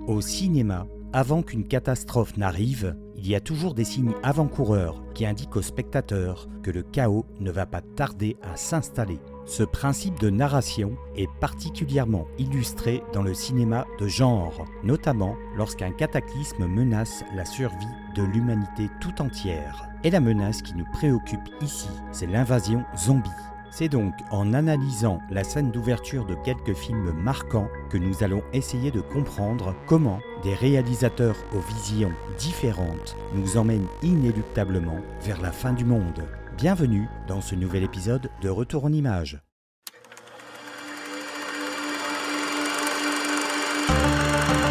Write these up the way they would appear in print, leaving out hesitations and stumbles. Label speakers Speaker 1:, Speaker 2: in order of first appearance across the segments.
Speaker 1: Au cinéma, avant qu'une catastrophe n'arrive, il y a toujours des signes avant-coureurs qui indiquent aux spectateurs que le chaos ne va pas tarder à s'installer. Ce principe de narration est particulièrement illustré dans le cinéma de genre, notamment lorsqu'un cataclysme menace la survie de l'humanité tout entière. Et la menace qui nous préoccupe ici, c'est l'invasion zombie. C'est donc en analysant la scène d'ouverture de quelques films marquants que nous allons essayer de comprendre comment des réalisateurs aux visions différentes nous emmènent inéluctablement vers la fin du monde. Bienvenue dans ce nouvel épisode de Retour en Images.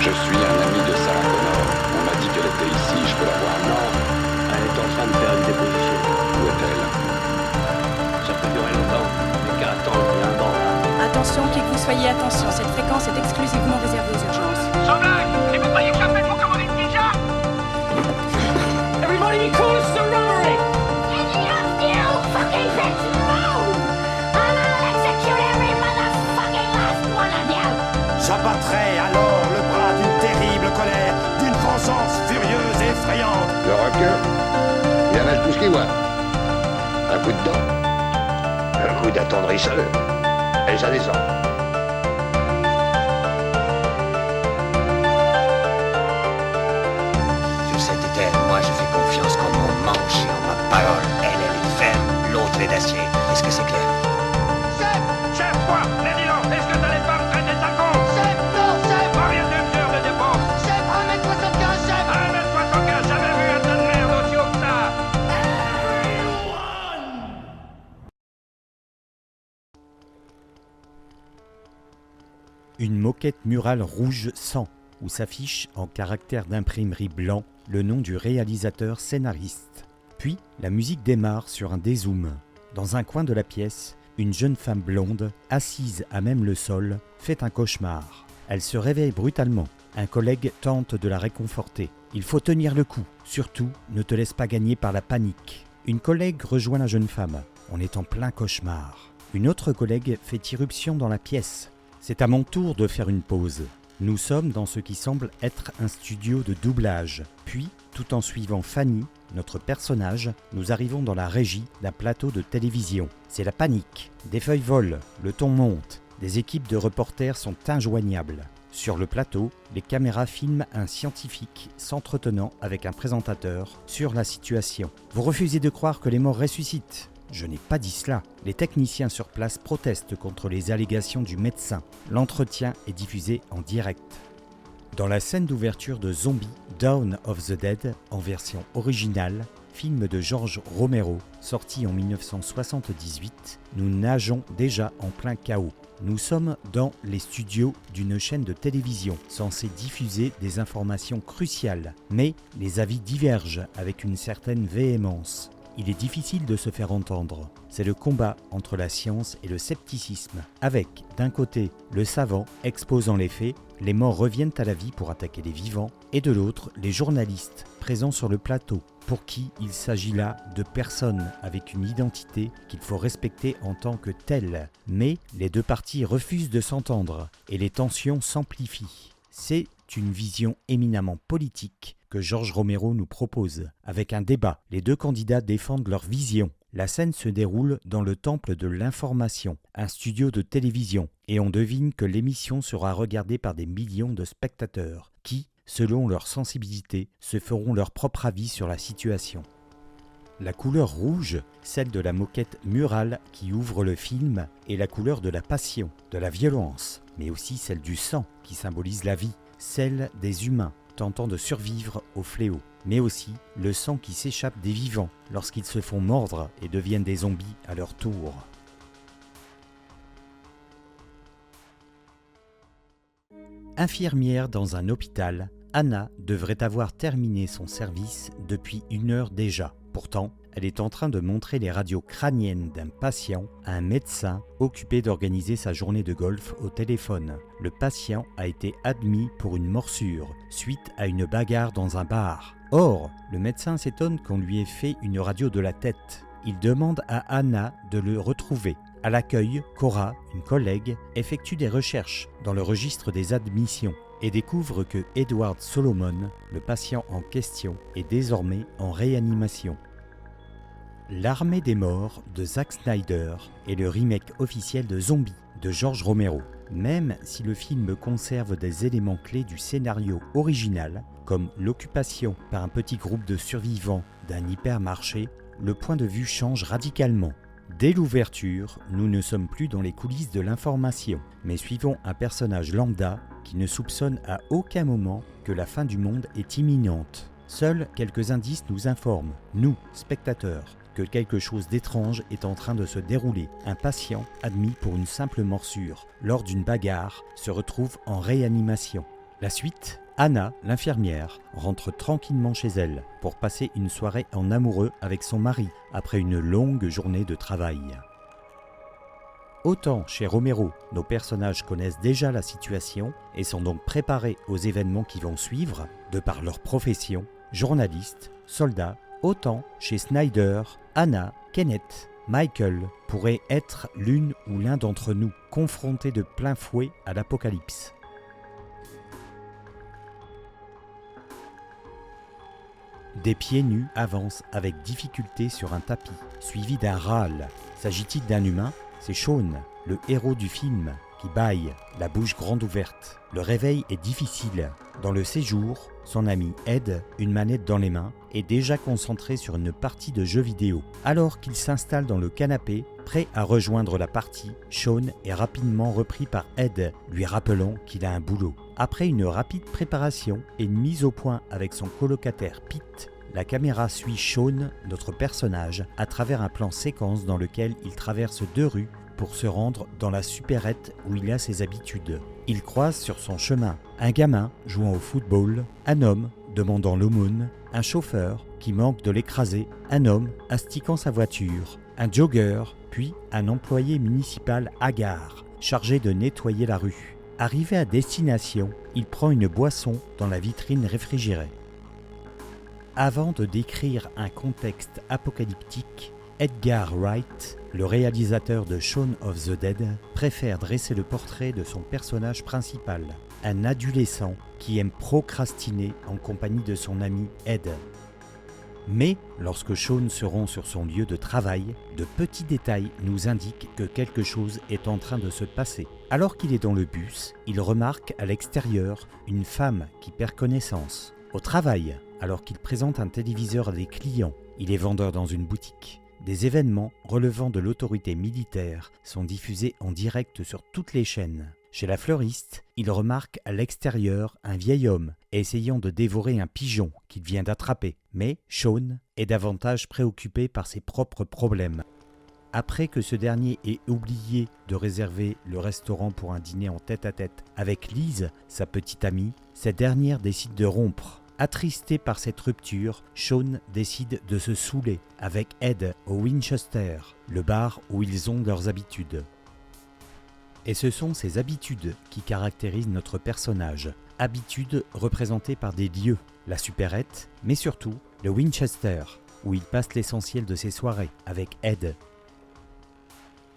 Speaker 2: Je suis un ami de Sarah Connor. On m'a dit qu'elle était ici, je peux la voir.
Speaker 3: Non, elle est en train de faire une déposition.
Speaker 2: Où est-elle?
Speaker 3: Ça peut durer longtemps, mais qu'à attendre, il y a un banc là.
Speaker 4: Attention, qui que vous soyez, attention, cette fréquence est exclusivement réservée aux urgences.
Speaker 5: Sans blague! Et vous croyez que j'appelle mon commandant de pizza?
Speaker 3: Everybody be cool, it's a robbery!
Speaker 6: Any of you fucking bitch move! And I'll execute every motherfucking last one of you!
Speaker 7: J'abattrai alors le bras d'une terrible colère, d'une vengeance furieuse et effrayante.
Speaker 2: Le requin, il avale tout ce qu'il voit. Un coup de dent, un coup d'attendrisseur, et ça descend.
Speaker 8: Sur cette terre, moi je fais confiance en mon manche et en ma parole. Elle est ferme, l'autre est d'acier. Est-ce que c'est clair?
Speaker 5: Chef, quoi? Mais dis donc, est-ce que t'allais pas me traiter ça con?
Speaker 6: Chef, non, chef!
Speaker 5: Combien de mesures de dépôt?
Speaker 6: Chef, 1m75, chef!
Speaker 5: 1m75, jamais vu un tas de merde aussi haut que ça!
Speaker 1: Une moquette murale rouge sang, où s'affiche en caractère d'imprimerie blanc le nom du réalisateur scénariste. Puis, la musique démarre sur un dézoom. Dans un coin de la pièce, une jeune femme blonde, assise à même le sol, fait un cauchemar. Elle se réveille brutalement. Un collègue tente de la réconforter. Il faut tenir le coup. Surtout, ne te laisse pas gagner par la panique. Une collègue rejoint la jeune femme. On est en plein cauchemar. Une autre collègue fait irruption dans la pièce. C'est à mon tour de faire une pause. Nous sommes dans ce qui semble être un studio de doublage. Puis, tout en suivant Fanny, notre personnage, nous arrivons dans la régie d'un plateau de télévision. C'est la panique. Des feuilles volent, le ton monte. Des équipes de reporters sont injoignables. Sur le plateau, les caméras filment un scientifique s'entretenant avec un présentateur sur la situation. Vous refusez de croire que les morts ressuscitent. Je n'ai pas dit cela. Les techniciens sur place protestent contre les allégations du médecin. L'entretien est diffusé en direct. Dans la scène d'ouverture de Zombie, Dawn of the Dead, en version originale, film de George Romero, sorti en 1978, nous nageons déjà en plein chaos. Nous sommes dans les studios d'une chaîne de télévision censée diffuser des informations cruciales, mais les avis divergent avec une certaine véhémence. Il est difficile de se faire entendre. C'est le combat entre la science et le scepticisme, avec, d'un côté, le savant exposant les faits, les morts reviennent à la vie pour attaquer les vivants, et de l'autre, les journalistes présents sur le plateau, pour qui il s'agit là de personnes avec une identité qu'il faut respecter en tant que telle. Mais les deux parties refusent de s'entendre, et les tensions s'amplifient. C'est une vision éminemment politique que George Romero nous propose. Avec un débat, les deux candidats défendent leur vision. La scène se déroule dans le temple de l'information, un studio de télévision, et on devine que l'émission sera regardée par des millions de spectateurs qui, selon leur sensibilité, se feront leur propre avis sur la situation. La couleur rouge, celle de la moquette murale qui ouvre le film, est la couleur de la passion, de la violence, mais aussi celle du sang qui symbolise la vie, celle des humains tentant de survivre au fléau, mais aussi le sang qui s'échappe des vivants lorsqu'ils se font mordre et deviennent des zombies à leur tour. Infirmière dans un hôpital, Anna devrait avoir terminé son service depuis 1 heure déjà. Pourtant, elle est en train de montrer les radios crâniennes d'un patient à un médecin occupé d'organiser sa journée de golf au téléphone. Le patient a été admis pour une morsure suite à une bagarre dans un bar. Or, le médecin s'étonne qu'on lui ait fait une radio de la tête. Il demande à Anna de le retrouver. À l'accueil, Cora, une collègue, effectue des recherches dans le registre des admissions. et découvre que Edward Solomon, le patient en question, est désormais en réanimation. L'Armée des morts de Zack Snyder est le remake officiel de Zombie de George Romero. Même si le film conserve des éléments clés du scénario original, comme l'occupation par un petit groupe de survivants d'un hypermarché, le point de vue change radicalement. Dès l'ouverture, nous ne sommes plus dans les coulisses de l'information, mais suivons un personnage lambda qui ne soupçonne à aucun moment que la fin du monde est imminente. Seuls quelques indices nous informent, nous, spectateurs, que quelque chose d'étrange est en train de se dérouler. Un patient, admis pour une simple morsure lors d'une bagarre, se retrouve en réanimation. La suite, Anna, l'infirmière, rentre tranquillement chez elle pour passer une soirée en amoureux avec son mari après une longue journée de travail. Autant chez Romero, nos personnages connaissent déjà la situation et sont donc préparés aux événements qui vont suivre, de par leur profession, journalistes, soldats, autant chez Snyder, Anna, Kenneth, Michael pourraient être l'une ou l'un d'entre nous, confrontés de plein fouet à l'apocalypse. Des pieds nus avancent avec difficulté sur un tapis, suivi d'un râle. S'agit-il d'un humain ? C'est Sean, le héros du film, qui bâille, la bouche grande ouverte. Le réveil est difficile. Dans le séjour, son ami Ed, une manette dans les mains, est déjà concentré sur une partie de jeux vidéo. Alors qu'il s'installe dans le canapé, prêt à rejoindre la partie, Sean est rapidement repris par Ed, lui rappelant qu'il a un boulot. Après une rapide préparation et une mise au point avec son colocataire Pete, la caméra suit Sean, notre personnage, à travers un plan séquence dans lequel il traverse 2 rues pour se rendre dans la supérette où il a ses habitudes. Il croise sur son chemin un gamin jouant au football, un homme demandant l'aumône, un chauffeur qui manque de l'écraser, un homme astiquant sa voiture, un jogger, puis un employé municipal hagard, chargé de nettoyer la rue. Arrivé à destination, il prend une boisson dans la vitrine réfrigérée. Avant de décrire un contexte apocalyptique, Edgar Wright, le réalisateur de Shaun of the Dead, préfère dresser le portrait de son personnage principal, un adolescent qui aime procrastiner en compagnie de son ami Ed. Mais lorsque Sean se rend sur son lieu de travail, de petits détails nous indiquent que quelque chose est en train de se passer. Alors qu'il est dans le bus, il remarque à l'extérieur une femme qui perd connaissance. Au travail, alors qu'il présente un téléviseur à des clients, il est vendeur dans une boutique. Des événements relevant de l'autorité militaire sont diffusés en direct sur toutes les chaînes. Chez la fleuriste, il remarque à l'extérieur un vieil homme essayant de dévorer un pigeon qu'il vient d'attraper. Mais Sean est davantage préoccupé par ses propres problèmes. Après que ce dernier ait oublié de réserver le restaurant pour un dîner en tête-à-tête avec Liz, sa petite amie, cette dernière décide de rompre. Attristé par cette rupture, Sean décide de se saouler avec Ed au Winchester, le bar où ils ont leurs habitudes. Et ce sont ces habitudes qui caractérisent notre personnage. Habitudes représentées par des lieux, la supérette, mais surtout le Winchester, où il passe l'essentiel de ses soirées avec Ed.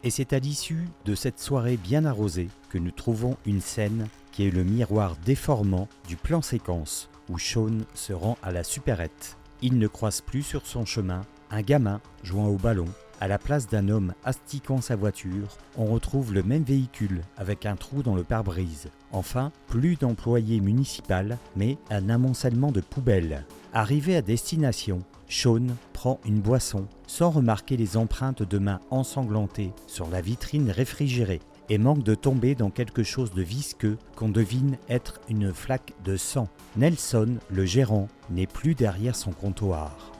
Speaker 1: Et c'est à l'issue de cette soirée bien arrosée que nous trouvons une scène qui est le miroir déformant du plan séquence où Sean se rend à la supérette. Il ne croise plus sur son chemin un gamin jouant au ballon. À la place d'un homme astiquant sa voiture, on retrouve le même véhicule avec un trou dans le pare-brise. Enfin, plus d'employés municipaux, mais un amoncellement de poubelles. Arrivé à destination, Sean prend une boisson sans remarquer les empreintes de mains ensanglantées sur la vitrine réfrigérée et manque de tomber dans quelque chose de visqueux qu'on devine être une flaque de sang. Nelson, le gérant, n'est plus derrière son comptoir.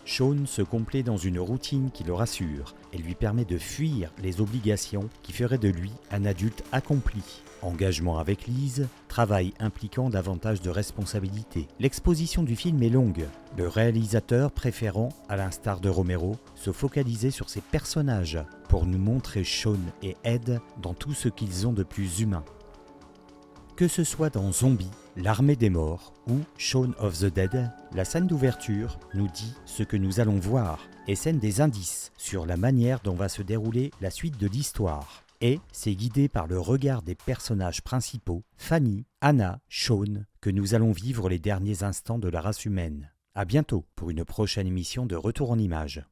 Speaker 1: Sean se complaît dans une routine qui le rassure et lui permet de fuir les obligations qui feraient de lui un adulte accompli. Engagement avec Liz, travail impliquant davantage de responsabilités. L'exposition du film est longue, le réalisateur préférant, à l'instar de Romero, se focaliser sur ses personnages pour nous montrer Sean et Ed dans tout ce qu'ils ont de plus humain. Que ce soit dans Zombie, l'Armée des morts ou Shaun of the Dead, la scène d'ouverture nous dit ce que nous allons voir et sème des indices sur la manière dont va se dérouler la suite de l'histoire. Et c'est guidé par le regard des personnages principaux, Fanny, Anna, Sean, que nous allons vivre les derniers instants de la race humaine. À bientôt pour une prochaine émission de Retour en Images.